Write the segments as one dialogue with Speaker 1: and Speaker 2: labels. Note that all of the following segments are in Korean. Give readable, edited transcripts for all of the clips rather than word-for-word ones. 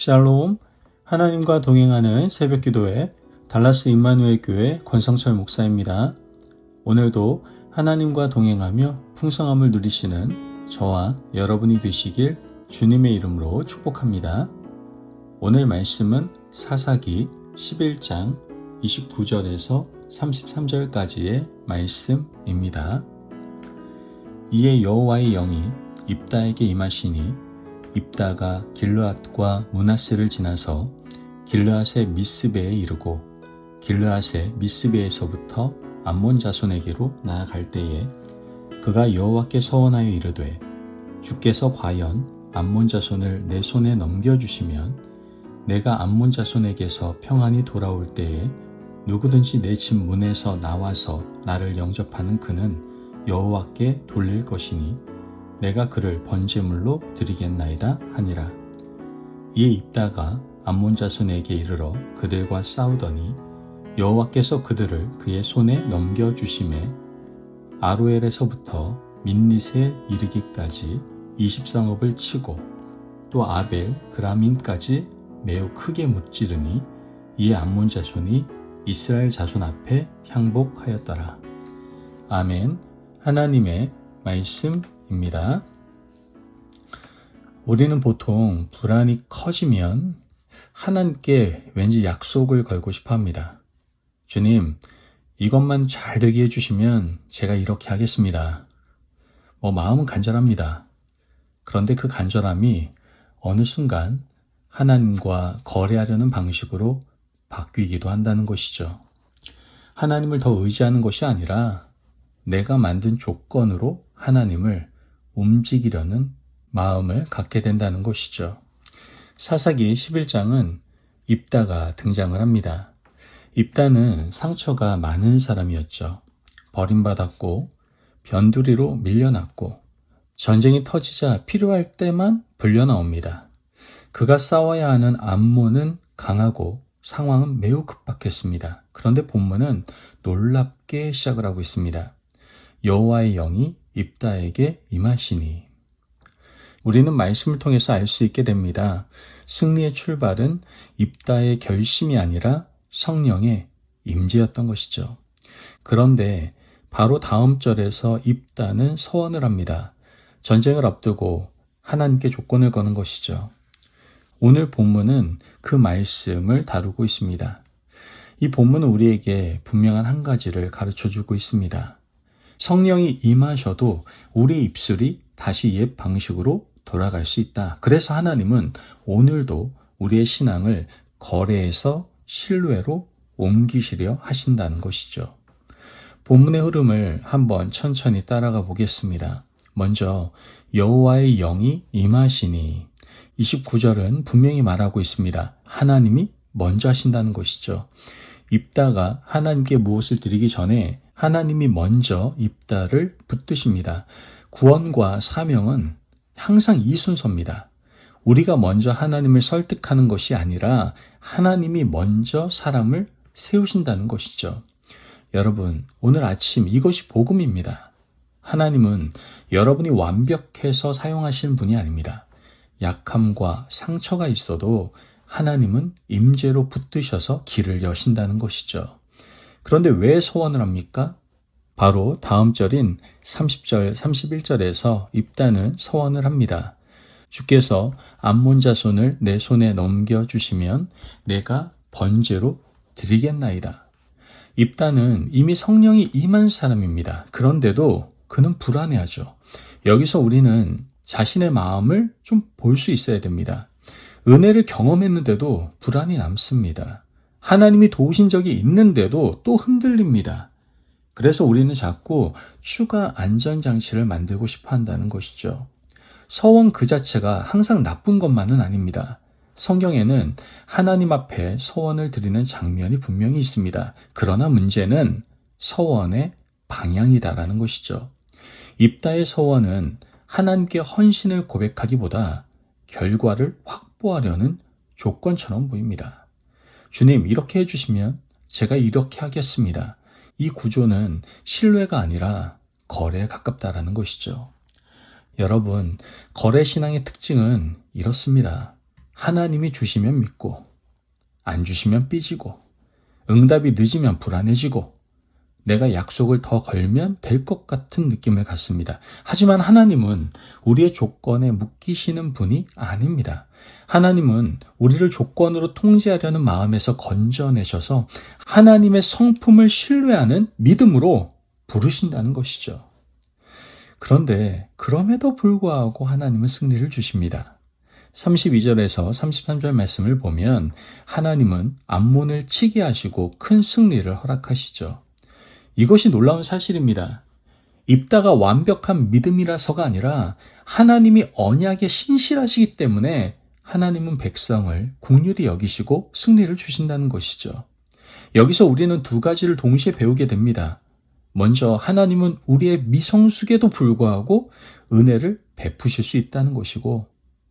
Speaker 1: 샬롬, 하나님과 동행하는 새벽기도회 달라스 임마누엘 교회 권성철 목사입니다. 오늘도 하나님과 동행하며 풍성함을 누리시는 저와 여러분이 되시길 주님의 이름으로 축복합니다. 오늘 말씀은 사사기 11장 29절에서 33절까지의 말씀입니다. 이에 여호와의 영이 입다에게 임하시니 입다가 길르앗과 므낫세를 지나서 길르앗의 미스베에 이르고 길르앗의 미스베에서부터 암몬 자손에게로 나아갈 때에 그가 여호와께 서원하여 이르되 주께서 과연 암몬 자손을 내 손에 넘겨주시면 내가 암몬 자손에게서 평안히 돌아올 때에 누구든지 내 집 문에서 나와서 나를 영접하는 그는 여호와께 돌릴 것이니 내가 그를 번제물로 드리겠나이다 하니라. 이에 입다가 암몬 자손에게 이르러 그들과 싸우더니 여호와께서 그들을 그의 손에 넘겨주심에 아로엘에서부터 민릿에 이르기까지 20성읍을 치고 또 아벨 그라밈까지 매우 크게 무찌르니 이에 암몬 자손이 이스라엘 자손 앞에 향복하였더라. 아멘. 하나님의 말씀입니다. 우리는 보통 불안이 커지면 하나님께 왠지 약속을 걸고 싶어 합니다. 주님, 이것만 잘 되게 해주시면 제가 이렇게 하겠습니다. 마음은 간절합니다. 그런데 그 간절함이 어느 순간 하나님과 거래하려는 방식으로 바뀌기도 한다는 것이죠. 하나님을 더 의지하는 것이 아니라 내가 만든 조건으로 하나님을 움직이려는 마음을 갖게 된다는 것이죠. 사사기 11장은 입다가 등장을 합니다. 입다는 상처가 많은 사람이었죠. 버림받았고 변두리로 밀려났고 전쟁이 터지자 필요할 때만 불려나옵니다. 그가 싸워야 하는 암몬은 강하고 상황은 매우 급박했습니다. 그런데 본문은 놀랍게 시작을 하고 있습니다. 여호와의 영이 입다에게 임하시니. 우리는 말씀을 통해서 알 수 있게 됩니다. 승리의 출발은 입다의 결심이 아니라 성령의 임재였던 것이죠. 그런데 바로 다음 절에서 입다는 서원을 합니다. 전쟁을 앞두고 하나님께 조건을 거는 것이죠. 오늘 본문은 그 말씀을 다루고 있습니다. 이 본문은 우리에게 분명한 한 가지를 가르쳐주고 있습니다. 성령이 임하셔도 우리 입술이 다시 옛 방식으로 돌아갈 수 있다. 그래서 하나님은 오늘도 우리의 신앙을 거래에서 신뢰로 옮기시려 하신다는 것이죠. 본문의 흐름을 한번 천천히 따라가 보겠습니다. 먼저 여호와의 영이 임하시니 29절은 분명히 말하고 있습니다. 하나님이 먼저 하신다는 것이죠. 입다가 하나님께 무엇을 드리기 전에 하나님이 먼저 입다를 붙드십니다. 구원과 사명은 항상 이 순서입니다. 우리가 먼저 하나님을 설득하는 것이 아니라 하나님이 먼저 사람을 세우신다는 것이죠. 여러분, 오늘 아침 이것이 복음입니다. 하나님은 여러분이 완벽해서 사용하시는 분이 아닙니다. 약함과 상처가 있어도 하나님은 임재로 붙드셔서 길을 여신다는 것이죠. 그런데 왜 소원을 합니까? 바로 다음 절인 30절, 31절에서 입다는 소원을 합니다. 주께서 암몬 자손을 내 손에 넘겨주시면 내가 번제로 드리겠나이다. 입다는 이미 성령이 임한 사람입니다. 그런데도 그는 불안해하죠. 여기서 우리는 자신의 마음을 좀 볼 수 있어야 됩니다. 은혜를 경험했는데도 불안이 남습니다. 하나님이 도우신 적이 있는데도 또 흔들립니다. 그래서 우리는 자꾸 추가 안전장치를 만들고 싶어 한다는 것이죠. 서원 그 자체가 항상 나쁜 것만은 아닙니다. 성경에는 하나님 앞에 서원을 드리는 장면이 분명히 있습니다. 그러나 문제는 서원의 방향이다라는 것이죠. 입다의 서원은 하나님께 헌신을 고백하기보다 결과를 확보하려는 조건처럼 보입니다. 주님, 이렇게 해주시면 제가 이렇게 하겠습니다. 이 구조는 신뢰가 아니라 거래에 가깝다라는 것이죠. 여러분, 거래 신앙의 특징은 이렇습니다. 하나님이 주시면 믿고, 안 주시면 삐지고, 응답이 늦으면 불안해지고, 내가 약속을 더 걸면 될 것 같은 느낌을 갖습니다. 하지만 하나님은 우리의 조건에 묶이시는 분이 아닙니다. 하나님은 우리를 조건으로 통제하려는 마음에서 건져내셔서 하나님의 성품을 신뢰하는 믿음으로 부르신다는 것이죠. 그런데 그럼에도 불구하고 하나님은 승리를 주십니다. 32절에서 33절 말씀을 보면 하나님은 암몬을 치게 하시고 큰 승리를 허락하시죠. 이것이 놀라운 사실입니다. 입다가 완벽한 믿음이라서가 아니라 하나님이 언약에 신실하시기 때문에 하나님은 백성을 긍휼히 여기시고 승리를 주신다는 것이죠. 여기서 우리는 두 가지를 동시에 배우게 됩니다. 먼저 하나님은 우리의 미성숙에도 불구하고 은혜를 베푸실 수 있다는 것이고,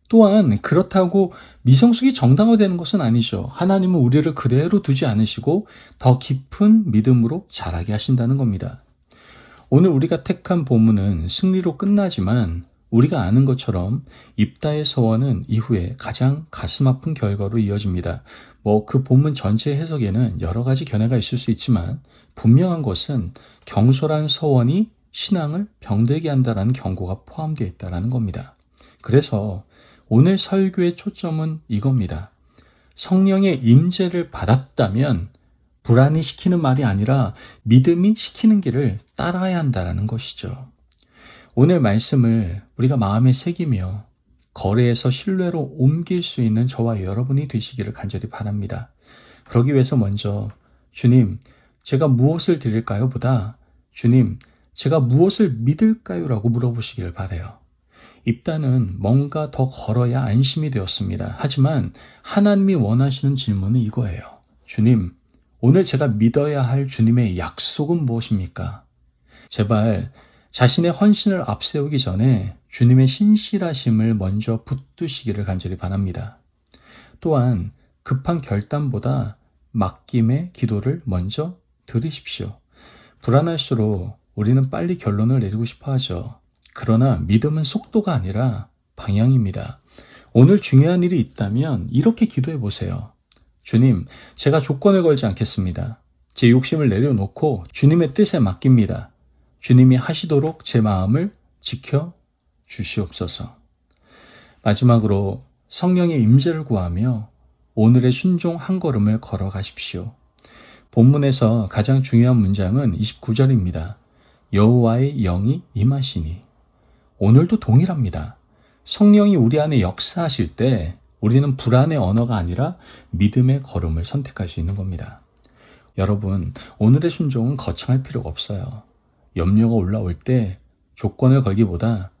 Speaker 1: 또한 그렇다고 미성숙이 정당화되는 것은 아니죠. 하나님은 우리를 그대로 두지 않으시고 더 깊은 믿음으로 자라게 하신다는 겁니다. 오늘 우리가 택한 본문은 승리로 끝나지만 우리가 아는 것처럼 입다의 서원은 이후에 가장 가슴 아픈 결과로 이어집니다. 그 본문 전체 해석에는 여러 가지 견해가 있을 수 있지만 분명한 것은 경솔한 서원이 신앙을 병들게 한다는 경고가 포함되어 있다는 겁니다. 그래서 오늘 설교의 초점은 이겁니다. 성령의 임재를 받았다면 불안이 시키는 말이 아니라 믿음이 시키는 길을 따라야 한다는 것이죠. 오늘 말씀을 우리가 마음에 새기며 거래에서 신뢰로 옮길 수 있는 저와 여러분이 되시기를 간절히 바랍니다. 그러기 위해서 먼저 주님, 제가 무엇을 드릴까요? 보다 주님, 제가 무엇을 믿을까요? 라고 물어보시기를 바라요. 입다는 뭔가 더 걸어야 안심이 되었습니다. 하지만 하나님이 원하시는 질문은 이거예요. 주님, 오늘 제가 믿어야 할 주님의 약속은 무엇입니까? 제발 자신의 헌신을 앞세우기 전에 주님의 신실하심을 먼저 붙드시기를 간절히 바랍니다. 또한 급한 결단보다 맡김의 기도를 먼저 들으십시오. 불안할수록 우리는 빨리 결론을 내리고 싶어 하죠. 그러나 믿음은 속도가 아니라 방향입니다. 오늘 중요한 일이 있다면 이렇게 기도해 보세요. 주님, 제가 조건을 걸지 않겠습니다. 제 욕심을 내려놓고 주님의 뜻에 맡깁니다. 주님이 하시도록 제 마음을 지켜 주시옵소서. 마지막으로 성령의 임재를 구하며 오늘의 순종 한 걸음을 걸어가십시오. 본문에서 가장 중요한 문장은 29절입니다. 여호와의 영이 임하시니. 오늘도 동일합니다. 성령이 우리 안에 역사하실 때 우리는 불안의 언어가 아니라 믿음의 걸음을 선택할 수 있는 겁니다. 여러분, 오늘의 순종은 거창할 필요가 없어요. 염려가 올라올 때 조건을 걸기보다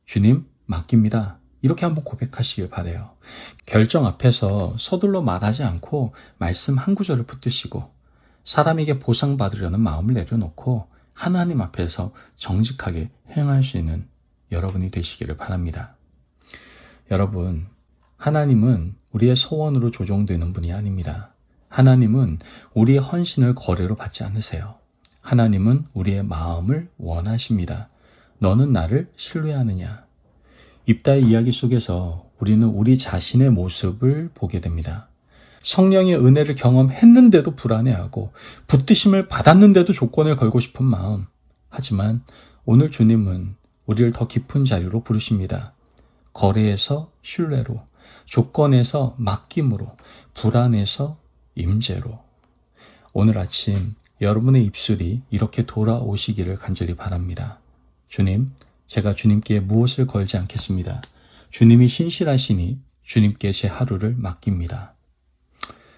Speaker 1: 주님 맡깁니다. 이렇게 한번 고백하시길 바라요. 결정 앞에서 서둘러 말하지 않고 말씀 한 구절을 붙드시고 사람에게 보상받으려는 마음을 내려놓고 하나님 앞에서 정직하게 행할 수 있는 여러분이 되시기를 바랍니다. 여러분, 하나님은 우리의 소원으로 조종되는 분이 아닙니다. 하나님은 우리의 헌신을 거래로 받지 않으세요. 하나님은 우리의 마음을 원하십니다. 너는 나를 신뢰하느냐? 입다의 이야기 속에서 우리는 우리 자신의 모습을 보게 됩니다. 성령의 은혜를 경험했는데도 불안해하고 붙드심을 받았는데도 조건을 걸고 싶은 마음. 하지만 오늘 주님은 우리를 더 깊은 자리로 부르십니다. 거래에서 신뢰로, 조건에서 맡김으로, 불안에서 임재로. 오늘 아침 여러분의 입술이 이렇게 돌아오시기를 간절히 바랍니다. 주님, 제가 주님께 무엇을 걸지 않겠습니다. 주님이 신실하시니 주님께 제 하루를 맡깁니다.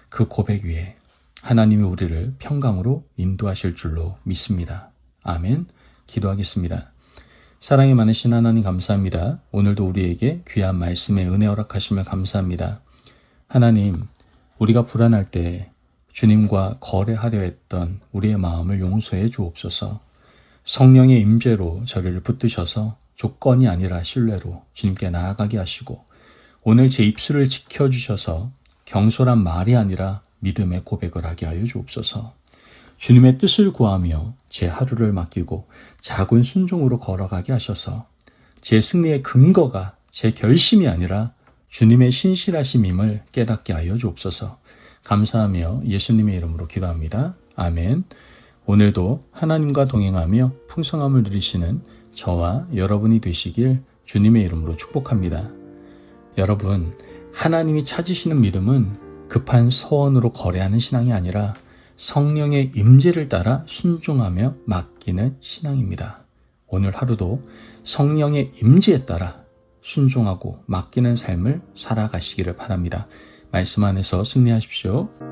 Speaker 1: 그 고백 위에 하나님이 우리를 평강으로 인도하실 줄로 믿습니다. 아멘. 기도하겠습니다. 사랑이 많으신 하나님 감사합니다. 오늘도 우리에게 귀한 말씀에 은혜 허락하시며 감사합니다. 하나님, 우리가 불안할 때 주님과 거래하려 했던 우리의 마음을 용서해 주옵소서. 성령의 임재로 저를 붙드셔서 조건이 아니라 신뢰로 주님께 나아가게 하시고 오늘 제 입술을 지켜주셔서 경솔한 말이 아니라 믿음의 고백을 하게 하여 주옵소서. 주님의 뜻을 구하며 제 하루를 맡기고 작은 순종으로 걸어가게 하셔서 제 승리의 근거가 제 결심이 아니라 주님의 신실하심임을 깨닫게 하여 주옵소서. 감사하며 예수님의 이름으로 기도합니다. 아멘. 오늘도 하나님과 동행하며 풍성함을 누리시는 저와 여러분이 되시길 주님의 이름으로 축복합니다. 여러분, 하나님이 찾으시는 믿음은 급한 서원으로 거래하는 신앙이 아니라 성령의 임재를 따라 순종하며 맡기는 신앙입니다. 오늘 하루도 성령의 임재에 따라 순종하고 맡기는 삶을 살아가시기를 바랍니다. 말씀 안에서 승리하십시오.